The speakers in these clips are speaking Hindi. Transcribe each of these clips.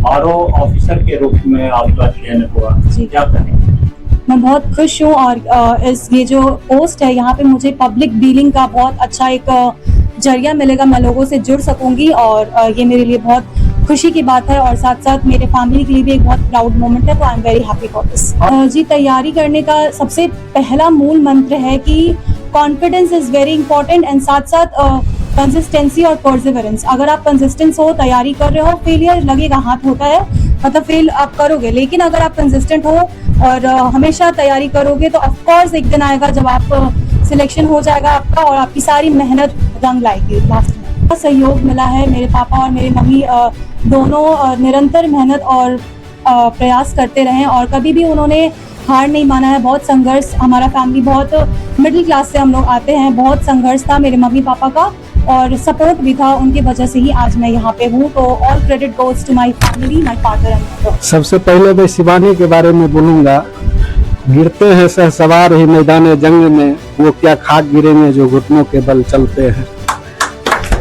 आरओ ऑफिसर के रूप में आपका चयन हुआ, क्या कहें? मैं बहुत खुश हूँ और ये जो पोस्ट है यहाँ पे मुझे पब्लिक डीलिंग का बहुत अच्छा एक जरिया मिलेगा, मैं लोगों से जुड़ सकूंगी और ये मेरे लिए बहुत खुशी की बात है और साथ साथ मेरे फैमिली के लिए भी एक बहुत प्राउड मोमेंट है, तो I am very happy for this. जी, तैयारी करने का सबसे पहला मूल मंत्र है कि confidence is very important and साथ साथ कंसिस्टेंसी और परसिवरेंस। अगर आप कंसिस्टेंस हो, तैयारी कर रहे हो, फेलियर लगेगा, हाथ होता है, मतलब फेल आप करोगे, लेकिन अगर आप कंसिस्टेंट हो और हमेशा तैयारी करोगे तो ऑफ कोर्स एक दिन आएगा जब आप सिलेक्शन हो जाएगा आपका और आपकी सारी मेहनत रंग लाएगी। लास्ट में सहयोग मिला है, मेरे पापा और मेरी मम्मी दोनों निरंतर मेहनत और प्रयास करते रहे और कभी भी उन्होंने हार नहीं माना है। बहुत संघर्ष, हमारा फैमिली बहुत मिडिल क्लास से हम लोग आते हैं, बहुत संघर्ष था मेरे मम्मी पापा का और सपोर्ट भी था, उनकी वजह से ही आज मैं यहाँ पे हूँ। तो all credit goes to my family, my father and mother. सबसे पहले मैं शिवानी के बारे में बोलूँगा। गिरते हैं सहसवार ही मैदान जंग में, वो क्या खाक गिरेंगे जो घुटनों के बल चलते हैं।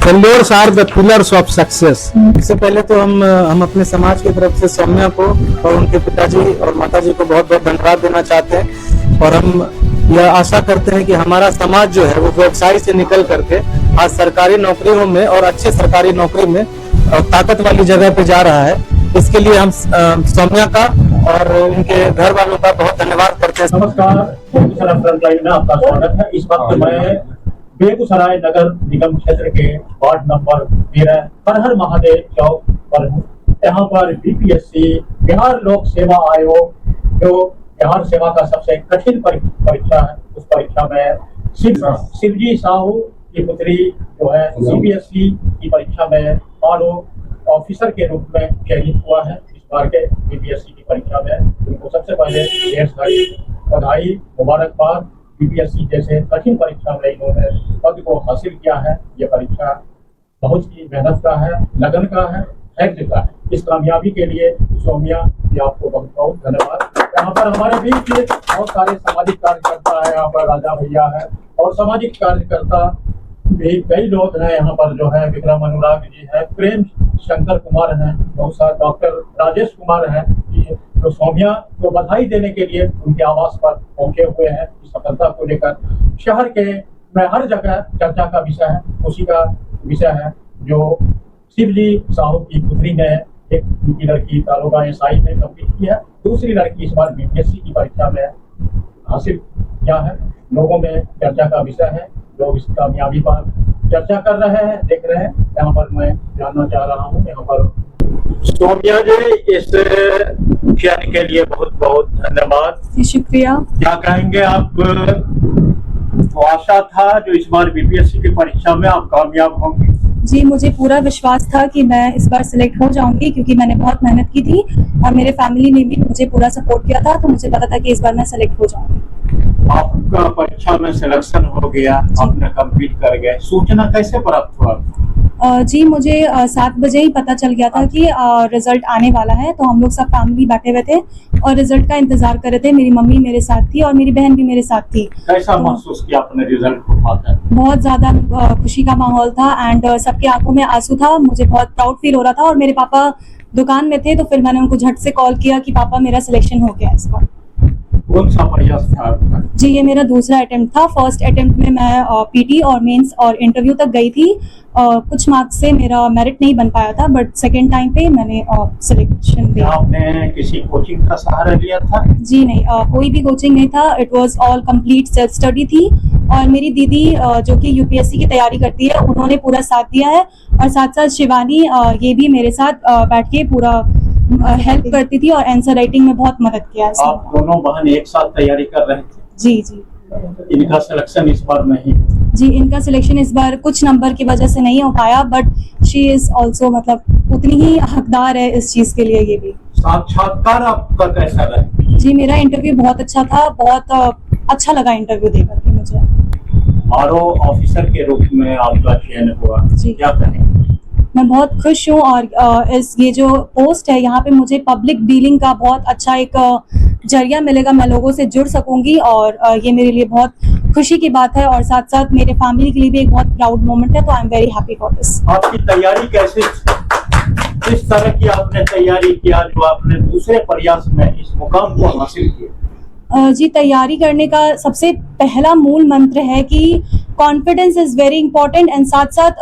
Failures are the pillars of success. इससे पहले तो हम अपने समाज की तरफ से सौम्या को और उनके पिताजी और माताजी को बहुत बहुत धन्यवाद देना चाहते हैं और हम यह आशा करते हैं कि हमारा समाज जो है वो व्यवसाय से निकल करके आज सरकारी नौकरियों में और अच्छे सरकारी नौकरी में और ताकत वाली जगह पे जा रहा है। इसके लिए हम सौम्या का और उनके घर वालों का बहुत धन्यवाद करते हैं। नमस्कार, बेगूसराय फ्रंटलाइन में आपका स्वागत है। इस वक्त मैं बेगूसराय नगर निगम क्षेत्र के वार्ड नंबर 13 हर हर महादेव चौक पर हूँ। यहाँ पर बीपीएससी बिहार लोक सेवा आयोग जो बिहार सेवा का सबसे कठिन परीक्षा है, उस परीक्षा में शिवजी साहू की पुत्री जो है सीबीएसई की परीक्षा में आरओ ऑफिसर के रूप में चयनित हुआ है। इस बार के बीपीएससी की परीक्षा में उनको सबसे पहले ढेर सारी बधाई, मुबारकबाद। बीपीएससी जैसे कठिन परीक्षा में इन्होंने पद को हासिल किया है। ये परीक्षा बहुत ही मेहनत का है, लगन का है, धैर्य का है। इस कामयाबी के लिए सौम्या जी आपको बहुत बहुत धन्यवाद। यहाँ पर हमारे बीच बहुत सारे सामाजिक कार्यकर्ता है, यहाँ पर राजा भैया है और सामाजिक कार्यकर्ता भी कई लोग हैं। यहाँ पर जो है विक्रम अनुराग जी है, प्रेम शंकर कुमार हैं, बहुत सारे डॉक्टर राजेश कुमार हैं, जो सौम्या को बधाई देने के लिए उनके आवास पर पहुंचे हुए हैं। इस सफलता को लेकर शहर के में हर जगह चर्चा का विषय है, खुशी का विषय है। जो शिवजी साहू की पुत्री ने एक उनकी लड़की दारोगा एसआई में कंप्लीट की है, दूसरी लड़की इस बार बीपीएससी की परीक्षा में हासिल किया है। लोगों में चर्चा का विषय है, लोग इस कामयाबी पर चर्चा कर रहे हैं, देख रहे हैं। यहाँ पर मैं जानना चाह रहा हूँ, यहाँ पर सौम्या जी इस चयन के लिए बहुत बहुत धन्यवाद। शुक्रिया। क्या कहेंगे आप? तो आशा था जो इस बार बीपीएससी की परीक्षा में आप कामयाब होंगे? जी, मुझे पूरा विश्वास था कि मैं इस बार सिलेक्ट हो जाऊंगी क्योंकि मैंने बहुत मेहनत की थी और मेरे फैमिली ने भी मुझे पूरा सपोर्ट किया था, तो मुझे पता था कि इस बार मैं सिलेक्ट हो जाऊंगी। आपका परीक्षा में सिलेक्शन हो गया, आपने कंप्लीट कर गए, सूचना कैसे प्राप्त हुआ? जी, मुझे 7 बजे ही पता चल गया था कि रिजल्ट आने वाला है, तो हम लोग सब फैमिली बैठे हुए थे और रिजल्ट का इंतजार कर रहे थे। मेरी मम्मी मेरे साथ थी और मेरी बहन भी मेरे साथ थी। कैसा महसूस किया अपने रिजल्ट को पाकर? बहुत ज्यादा खुशी का माहौल था एंड सबके आंखों में आंसू था। मुझे बहुत प्राउड फील हो रहा था और मेरे पापा दुकान में थे, तो फिर मैंने उनको झट से कॉल किया कि पापा मेरा सिलेक्शन हो गया इस बार। कौन सा प्रयास था आपका? जी, ये मेरा दूसरा अटेम्प्ट था। फर्स्ट अटेम्प्ट में मैं पीटी और मेंस और इंटरव्यू तक गई थी। कुछ मार्क्स से मेरा मेरिट नहीं बन पाया था, बट सेकेंड टाइम पे मैंने सिलेक्शन दिया। आपने किसी कोचिंग का सहारा लिया था? जी नहीं, कोई भी कोचिंग नहीं था। It was all complete self study थी और मेरी दीदी जो कि यूपीएससी की तैयारी करती है, उन्होंने पूरा साथ दिया है और साथ साथ शिवानी ये भी मेरे साथ बैठ के पूरा हेल्प करती थी और आंसर राइटिंग में बहुत मदद किया है। आप दोनों बहन एक साथ तैयारी कर रहे थे? जी जी। इनका सिलेक्शन इस बार नहीं? जी, इनका सिलेक्शन इस बार कुछ नंबर की वजह से नहीं हो पाया, बट शी इज ऑल्सो मतलब उतनी ही हकदार है इस चीज के लिए। ये भी साक्षात्कार आपका कैसा रहा? जी, मेरा इंटरव्यू बहुत अच्छा था, बहुत अच्छा लगा इंटरव्यू देकर के मुझे। आरओ ऑफिसर के रूप में आपका चयन हुआ, क्या कहें? मैं बहुत खुश हूँ और ये जो पोस्ट है यहाँ पे मुझे पब्लिक डीलिंग का बहुत अच्छा एक जरिया मिलेगा, मैं लोगों से जुड़ सकूंगी और ये मेरे लिए बहुत खुशी की बात है और साथ साथ मेरे फैमिली के लिए भी एक बहुत प्राउड मोमेंट है, तो I am very happy for this. आपकी तैयारी कैसे? किस तरह की आपने तैयारी किया जो आपने दूसरे प्रयास में इस मुकाम को हासिल किया? जी, तैयारी करने का सबसे पहला मूल मंत्र है कि confidence is very important and साथ साथ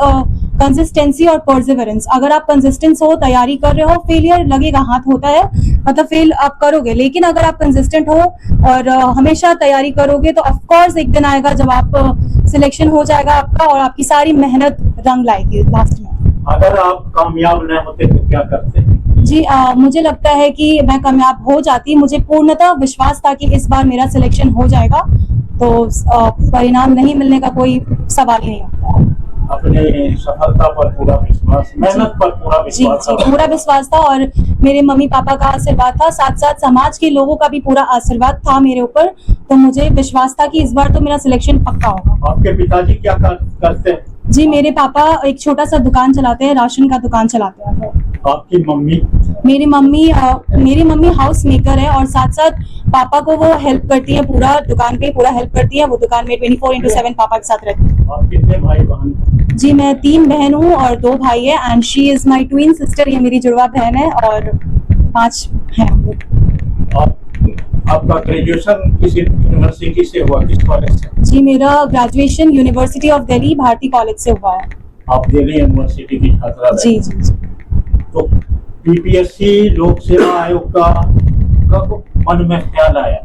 कंसिस्टेंसी और परसिवरेंस। अगर आप कंसिस्टेंस हो, तैयारी कर रहे हो, फेलियर लगेगा, हाथ होता है, मतलब फेल आप करोगे, लेकिन अगर आप कंसिस्टेंट हो और हमेशा तैयारी करोगे तो ऑफ कोर्स एक दिन आएगा जब आप सिलेक्शन हो जाएगा आपका और आपकी सारी मेहनत रंग लाएगी लास्ट में। अगर आप कामयाब न होते तो क्या करते? जी, मुझे लगता है कि मैं कामयाब हो जाती। मुझे पूर्णतः विश्वास था कि इस बार मेरा सिलेक्शन हो जाएगा, तो परिणाम नहीं मिलने का कोई सवाल ही नहीं होता। अपने सफलता पर पूरा विश्वास, मेहनत पर पूरा जी विश्वास जी, पूरा विश्वास था और मेरे मम्मी पापा का आशीर्वाद था, साथ साथ समाज के लोगों का भी पूरा आशीर्वाद था मेरे ऊपर, तो मुझे विश्वास था कि इस बार तो मेरा सिलेक्शन पक्का होगा। आपके पिताजी क्या करते हैं? जी, मेरे पापा एक छोटा सा दुकान चलाते हैं, राशन का दुकान चलाते हैं। आपकी मम्मी? मेरी मम्मी हाउस मेकर है और साथ साथ पापा को वो हेल्प करती है, पूरा दुकान पे पूरा हेल्प करती है। वो दुकान में 24/7 पापा के साथ रहती है। आप कितने भाई बहन? जी, मैं 3 बहन हूँ और 2 भाई है and she is my twin sister. ये मेरी जुड़वा बहन है और 5 हैं हम लोग। आपका ग्रेजुएशन किस यूनिवर्सिटी से हुआ, किस कॉलेज से? जी, मेरा graduation university of Delhi Bharati college से हुआ है। आप दिल्ली यूनिवर्सिटी की छात्रा रहे? जी जी जी। तो बीपीएससी लोक सेवा आयोग का कब मन में ख्याल आया?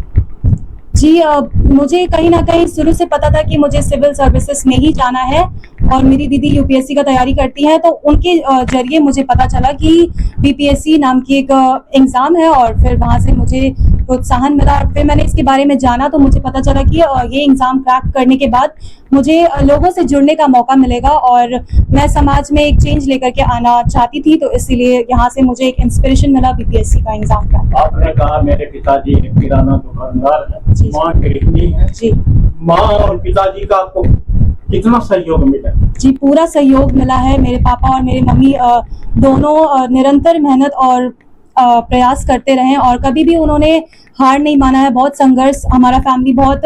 जी, मुझे कहीं ना कहीं शुरू से पता था कि मुझे सिविल सर्विसेज में ही जाना है और मेरी दीदी यूपीएससी का तैयारी करती है, तो उनके जरिए मुझे पता चला कि बीपीएससी नाम की एक एग्ज़ाम है और फिर वहाँ से मुझे प्रोत्साहन मिला और फिर मैंने इसके बारे में जाना तो मुझे पता चला कि ये एग्ज़ाम क्रैक करने के बाद मुझे लोगों से जुड़ने का मौका मिलेगा और मैं समाज में एक चेंज लेकर के आना चाहती थी, तो इसीलिए यहाँ से मुझे एक इंस्पिरेशन मिला बीपीएससी का एग्ज़ाम क्रैक। आपने कहा मेरे पिताजी एक किराना दुकानदार है, जी। माँ गृहिणी है। जी माँ और पिताजी का आपको कितना सहयोग मिला? जी, पूरा सहयोग मिला है। मेरे पापा और मेरी मम्मी दोनों निरंतर मेहनत और प्रयास करते रहे और कभी भी उन्होंने हार नहीं माना है। बहुत संघर्ष, हमारा फैमिली बहुत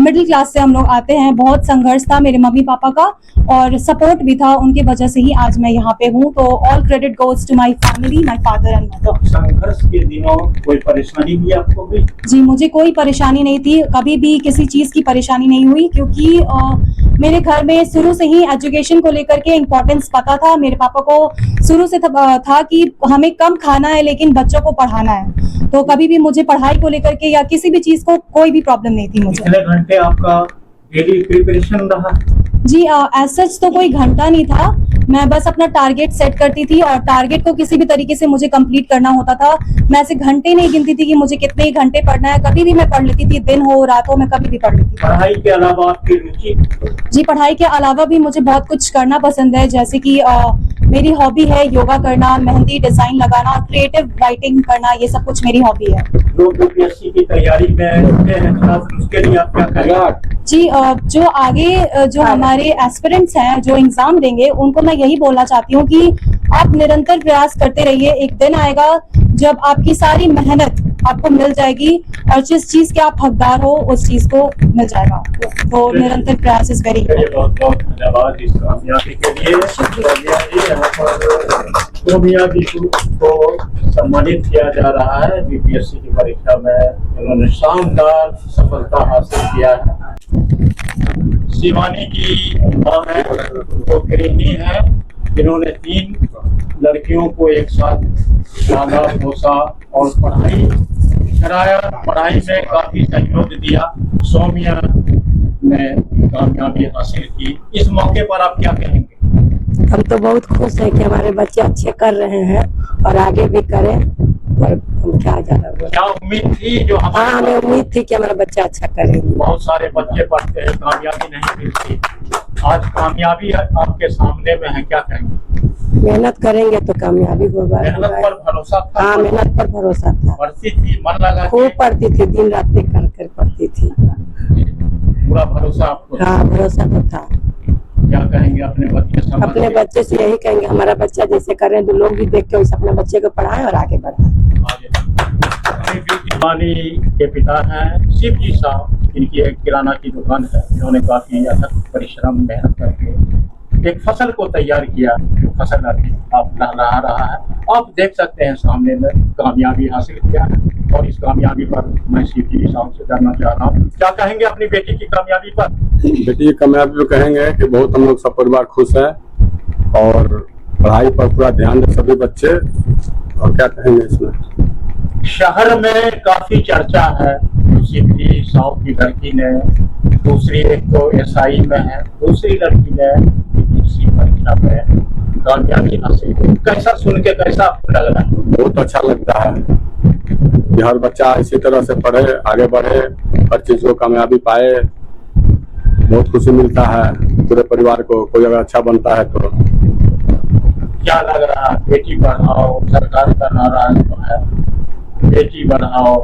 मिडिल क्लास से हम लोग आते हैं, बहुत संघर्ष था मेरे मम्मी पापा का और सपोर्ट भी था, उनकी वजह से ही आज मैं यहाँ पे हूँ। तो all credit goes to my family, my father and mother. संघर्ष के दिनों कोई परेशानी भी आपको हुई? जी, मुझे कोई परेशानी नहीं थी, कभी भी किसी चीज़ की परेशानी नहीं हुई क्योंकि मेरे घर में शुरू से ही एजुकेशन को लेकर के इम्पोर्टेंस पता था। मेरे पापा को शुरू से था कि हमें कम खाना है लेकिन बच्चों को पढ़ाना है, तो कभी भी मुझे पढ़ाई को लेकर के या किसी भी चीज़ को कोई भी प्रॉब्लम नहीं थी मुझे। कितने घंटे आपका डेली प्रिपरेशन रहा? जी, एज सच तो कोई घंटा नहीं था, मैं बस अपना टारगेट सेट करती थी और टारगेट को किसी भी तरीके से मुझे कंप्लीट करना होता था। मैं ऐसे घंटे नहीं गिनती थी कि मुझे कितने घंटे पढ़ना है, कभी भी मैं पढ़ लेती थी, दिन हो रात हो मैं कभी भी पढ़ लेती थी। पढ़ाई के अलावा आपकी रुचि? जी, पढ़ाई के अलावा भी मुझे बहुत कुछ करना पसंद है, जैसे कि मेरी हॉबी है योगा करना, मेहंदी डिजाइन लगाना, क्रिएटिव राइटिंग करना, ये सब कुछ मेरी हॉबी है। जो यूपीएससी की तैयारी में रहते हैं उसके लिए आप क्या करेंगे? जी, जो आगे जो हमारे एस्पिरेंट्स हैं जो एग्जाम देंगे उनको मैं यही बोलना चाहती हूँ कि आप निरंतर प्रयास करते रहिए। एक दिन आएगा जब आपकी सारी मेहनत आपको मिल जाएगी और जिस चीज के आप हकदार हो उस चीज को मिल जाएगा। तो निरंतर प्रयास इज वेरी बहुत बहुत धन्यवाद इस कामयाबी के लिए। सोमिया जी, यहाँ पर सोमिया जी को सम्मानित किया जा रहा है। बीपीएससी की परीक्षा में उन्होंने शानदार सफलता हासिल किया है। शिवानी की माँ है, वो गृहिणी है, जिन्होंने 3 लड़कियों को एक साथ पाला पोसा और पढ़ाई कराया, पढ़ाई में काफी सहयोग दिया। सोमिया ने कामयाबी हासिल की। इस मौके पर आप क्या कहेंगे? हम तो बहुत खुश हैं कि हमारे बच्चे अच्छे कर रहे हैं और आगे भी करें, और हम क्या ज्यादा बोलें। क्या उम्मीद थी जो हाँ, हमें उम्मीद थी कि हमारा बच्चा अच्छा करेंगे। बहुत सारे बच्चे पढ़ते हैं, कामयाबी नहीं मिलती, आज कामयाबी आपके सामने में है, क्या कहेंगे? मेहनत करेंगे तो कामयाबी होगा। मेहनत पर भरोसा था? हाँ, मेहनत पर भरोसा था, पढ़ती थी, मन लगा के? खूब पढ़ती थी, दिन रात कर कर पढ़ती थी। पूरा भरोसा आपको? हाँ, भरोसा तो था। क्या कहेंगे अपने बच्चे से? अपने बच्चे से यही कहेंगे हमारा बच्चा जैसे करें तो लोग भी देख के वैसे अपने बच्चे को पढ़ाएं और आगे बढ़ाएं। शिवानी के पिता हैं शिव जी साहब, जिनकी एक किराना की दुकान है। इन्होंने काफी अथक परिश्रम मेहनत करके एक फसल को तैयार किया, जो फसल अभी आप लहरा रहा है। आप देख सकते हैं सामने में कामयाबी हासिल किया है, और इस कामयाबी पर मैं सीधी साहब से जानना चाह रहा हूँ, क्या कहेंगे अपनी बेटी की कामयाबी पर? बेटी की कामयाबी पे कहेंगे कि बहुत हम लोग सब परिवार खुश है और पढ़ाई पर पूरा ध्यान दे सभी बच्चे। और क्या कहेंगे इसमें? शहर में काफी चर्चा है, सीधी साहब की लड़की ने, दूसरी एक तो एसआई में है, दूसरी लड़की ने बीपीएससी परीक्षा में कामयाबी हासिल की। कैसा सुन के कैसा आपको लग रहा है? बहुत अच्छा लगता है कि हर बच्चा इसी तरह से पढ़े, आगे बढ़े, हर चीज को कामयाबी पाए। बहुत खुशी मिलता है पूरे परिवार को, कोई अगर अच्छा बनता है तो। क्या लग रहा है? बेटी पढ़ाओ सरकार का नारा तो है, बेटी बढ़ाओ,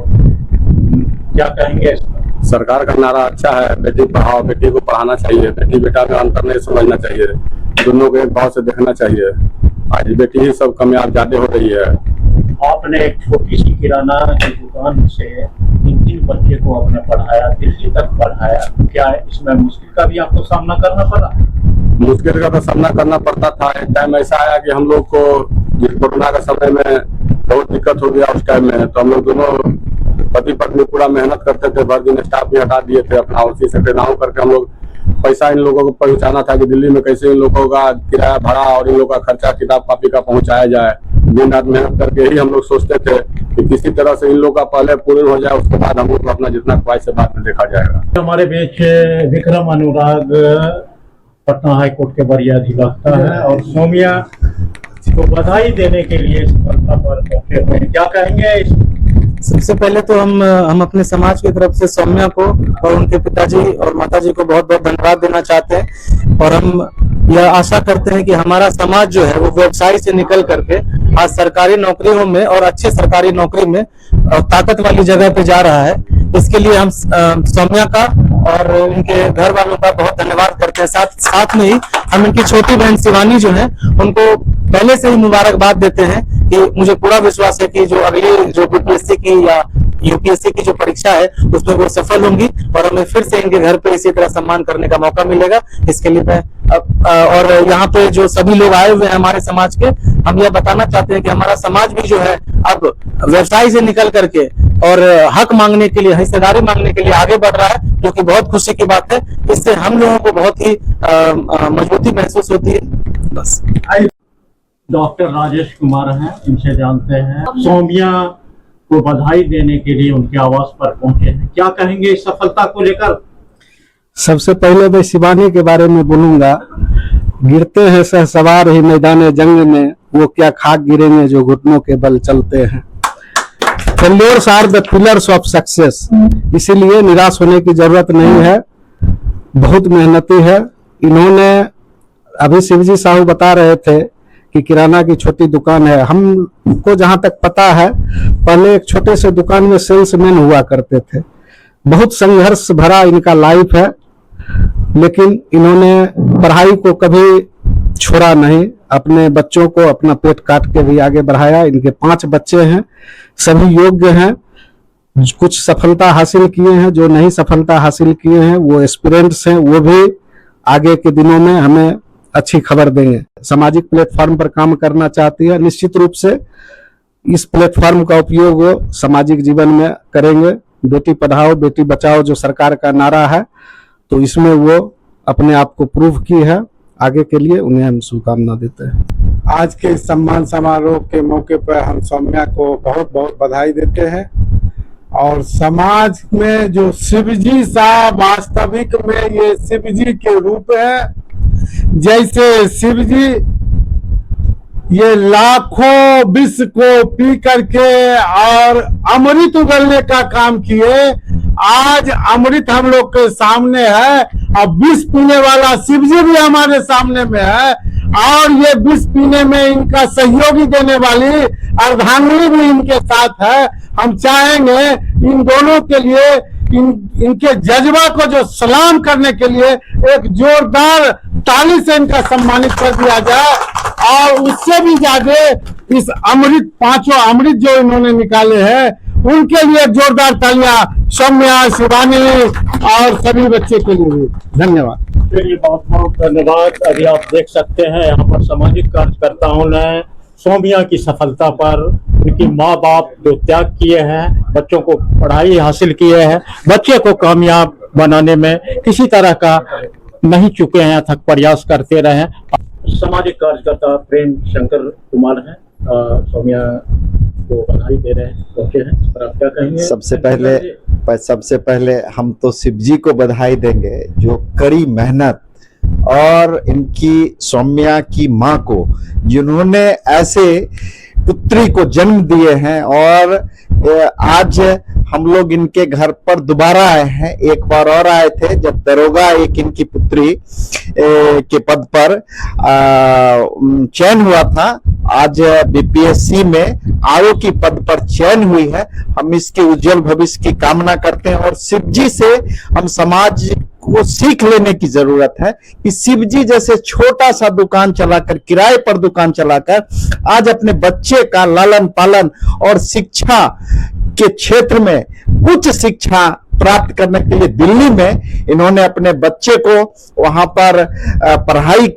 क्या कहेंगे इसमें? सरकार का नारा अच्छा है, बेटी पढ़ाओ, बेटी को पढ़ाना चाहिए, बेटी बेटा में अंतर नहीं समझना चाहिए, दोनों को एक भाव से देखना चाहिए। आज बेटी ही सब कामयाब ज्यादा हो रही है। आपने एक छोटी सी किराना की दुकान से 3 बच्चे को आपने पढ़ाया, दिल्ली तक पढ़ाया, क्या इसमें मुश्किल का भी आपको सामना करना पड़ा? मुश्किल का तो सामना करना पड़ता था। एक टाइम ऐसा आया कि हम लोग को कोरोना का समय में बहुत दिक्कत हो गया। उस टाइम में तो हम लोग दोनों पति पत्नी पूरा मेहनत करते थे, भर दिन स्टाफ भी हटा दिए थे अपना, उसी से ट्रेनाओं करके हम लोग पैसा इन लोगों को पहुंचाना था कि दिल्ली में कैसे इन लोगों का किराया भाड़ा और इन लोगों का खर्चा किताब कॉपी का पहुंचाया जाए। दिन रात मेहनत करके ही हम लोग सोचते थे कि किसी तरह से इन लोगों का पहले पूर्ण हो जाए, उसके बाद हम लोग अपना जितना ख्वाहिश है बाद में देखा जाएगा। हमारे बीच विक्रम अनुराग पटना हाई कोर्ट के वरीय अधिवक्ता है, और सौम्या को बधाई देने के लिए सफलता पर पहुंचे हुए हैं। क्या कहेंगे? सबसे पहले तो हम अपने समाज की तरफ से सौम्या को और उनके पिताजी और माताजी को बहुत बहुत धन्यवाद देना चाहते हैं। और हम यह आशा करते हैं कि हमारा समाज जो है वो व्यवसाय से निकल करके आज सरकारी नौकरियों में और अच्छे सरकारी नौकरी में ताकत वाली जगह पे जा रहा है। इसके लिए हम सौम्या का और उनके घर वालों का बहुत धन्यवाद करते हैं। साथ में ही हम इनकी छोटी बहन शिवानी जो है उनको पहले से ही मुबारकबाद देते हैं कि मुझे पूरा विश्वास है कि जो अगली जो बीपीएससी की या यूपीएससी की जो परीक्षा है उसमें वो सफल होंगी और हमें फिर से इनके घर पे इसी तरह सम्मान करने का मौका मिलेगा। इसके लिए मैं और यहाँ पे जो सभी लोग आए हुए हैं हमारे समाज के, हम यह बताना चाहते हैं कि हमारा समाज भी जो है अब व्यवसाय से निकल करके और हक मांगने के लिए, हिस्सेदारी मांगने के लिए आगे बढ़ रहा है, जो कि बहुत खुशी की बात है। इससे हम लोगों को बहुत ही मजबूती महसूस होती है। बस। डॉक्टर राजेश कुमार हैं, इनसे जानते हैं। सौम्या को बधाई देने के लिए उनके आवास पर पहुंचे हैं, क्या कहेंगे इस सफलता को लेकर? सबसे पहले मैं शिवानी के बारे में बोलूंगा। गिरते हैं सहसवार ही मैदान जंग में, वो क्या खाक गिरेंगे जो घुटनों के बल चलते हैं। Failures are the pillars of success. इसीलिए निराश होने की जरूरत नहीं है, बहुत मेहनती है। इन्होंने अभी शिवजी साहू बता रहे थे कि किराना की छोटी दुकान है। हमको जहां तक पता है पहले एक छोटे से दुकान में सेल्समैन हुआ करते थे। बहुत संघर्ष भरा इनका लाइफ है, लेकिन इन्होंने पढ़ाई को कभी छोड़ा नहीं। अपने बच्चों को अपना पेट काट के भी आगे बढ़ाया। इनके 5 बच्चे हैं, सभी योग्य हैं। कुछ सफलता हासिल किए हैं, जो नहीं सफलता हासिल किए हैं वो एस्पिरेंट्स हैं, वो भी आगे के दिनों में हमें अच्छी खबर देंगे। सामाजिक प्लेटफॉर्म पर काम करना चाहती है, निश्चित रूप से इस प्लेटफॉर्म का उपयोग वो सामाजिक जीवन में करेंगे। बेटी पढ़ाओ बेटी बचाओ जो सरकार का नारा है, तो इसमें वो अपने आप को प्रूव की है। आगे के लिए उन्हें हम शुभकामना देते हैं। आज के इस सम्मान समारोह के मौके पर हम सौम्या को बहुत बहुत बधाई देते हैं। और समाज में जो शिवजी साहब वास्तविक में ये शिवजी के रूप है। जैसे शिवजी ये लाखों विष को पी करके और अमृत उगलने का काम किए, आज अमृत हम लोग के सामने है। अब विष पीने वाला शिवजी भी हमारे सामने में है, और ये विष पीने में इनका सहयोगी देने वाली अर्धांगिनी भी इनके साथ है। हम चाहेंगे इन दोनों के लिए इनके जज्बा को जो सलाम करने के लिए एक जोरदार ताली से इनका सम्मानित कर दिया जाए। और उससे भी ज्यादा इस अमृत 5 अमृत जो इन्होंने निकाले हैं उनके लिए जोरदार तालियां सौम्या, शिवानी और सभी बच्चे के लिए भी। धन्यवाद। चलिए बहुत बहुत धन्यवाद। अभी आप देख सकते हैं यहाँ पर सामाजिक कार्यकर्ताओं ने सौम्या की सफलता पर उनकी माँ बाप जो त्याग किए हैं, बच्चों को पढ़ाई हासिल किए हैं, बच्चे को कामयाब बनाने में किसी तरह का नहीं चुके हैं, अथक प्रयास करते रहे। सामाजिक कार्यकर्ता प्रेम शंकर कुमार हैं, सौम्या को बधाई दे रहे हैं, पहुंचे हैं, इस पर आप क्या कहेंगे? सबसे पहले हम तो शिव जी को बधाई देंगे जो कड़ी मेहनत और इनकी सौम्या की माँ को जिन्होंने ऐसे पुत्री को जन्म दिए हैं। और आज हम लोग इनके घर पर दोबारा आए हैं, एक बार और आए थे जब दरोगा एक इनकी पुत्री के पद पर चयन हुआ था। आज बीपीएससी में आरओ की पद पर चयन हुई है। हम इसके उज्जवल भविष्य की कामना करते हैं और शिव जी से हम समाज को सीख लेने की जरूरत है कि शिव जी जैसे छोटा सा दुकान चलाकर, किराए पर दुकान चलाकर आज अपने बच्चे का लालन पालन और शिक्षा के क्षेत्र में उच्च शिक्षा प्राप्त करने के लिए दिल्ली में इन्होंने अपने बच्चे को वहां पर पढ़ाई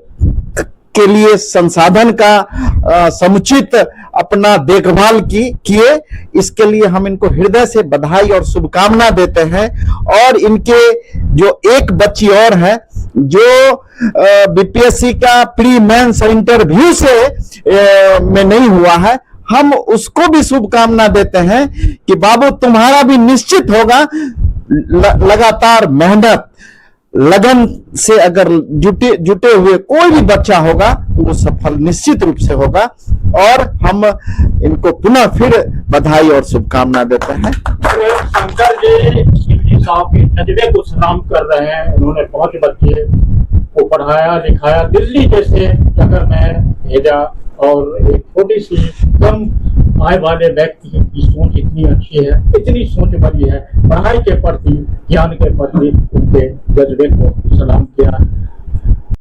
के लिए संसाधन का समुचित अपना देखभाल किए। इसके लिए हम इनको हृदय से बधाई और शुभकामना देते हैं। और इनके जो एक बच्ची और है जो बीपीएससी का प्री मेंस इंटरव्यू से में नहीं हुआ है, हम उसको भी शुभकामना देते हैं कि बाबू तुम्हारा भी निश्चित होगा। लगातार मेहनत लगन से अगर जुटे हुए कोई भी बच्चा होगा वो सफल निश्चित रूप से होगा। और हम इनको पुनः फिर बधाई और शुभकामना देते हैं। शंकर जी साहब के जज्बे को सलाम कर रहे हैं। उन्होंने 5 बच्चे को पढ़ाया लिखाया, दिल्ली जैसे शहर में भेजा और एक छोटी सी कम आय वाले व्यक्ति की सोच इतनी अच्छी है, इतनी सोच बड़ी है, पढ़ाई के प्रति ज्ञान के प्रति उनके जज्बे को सलाम किया।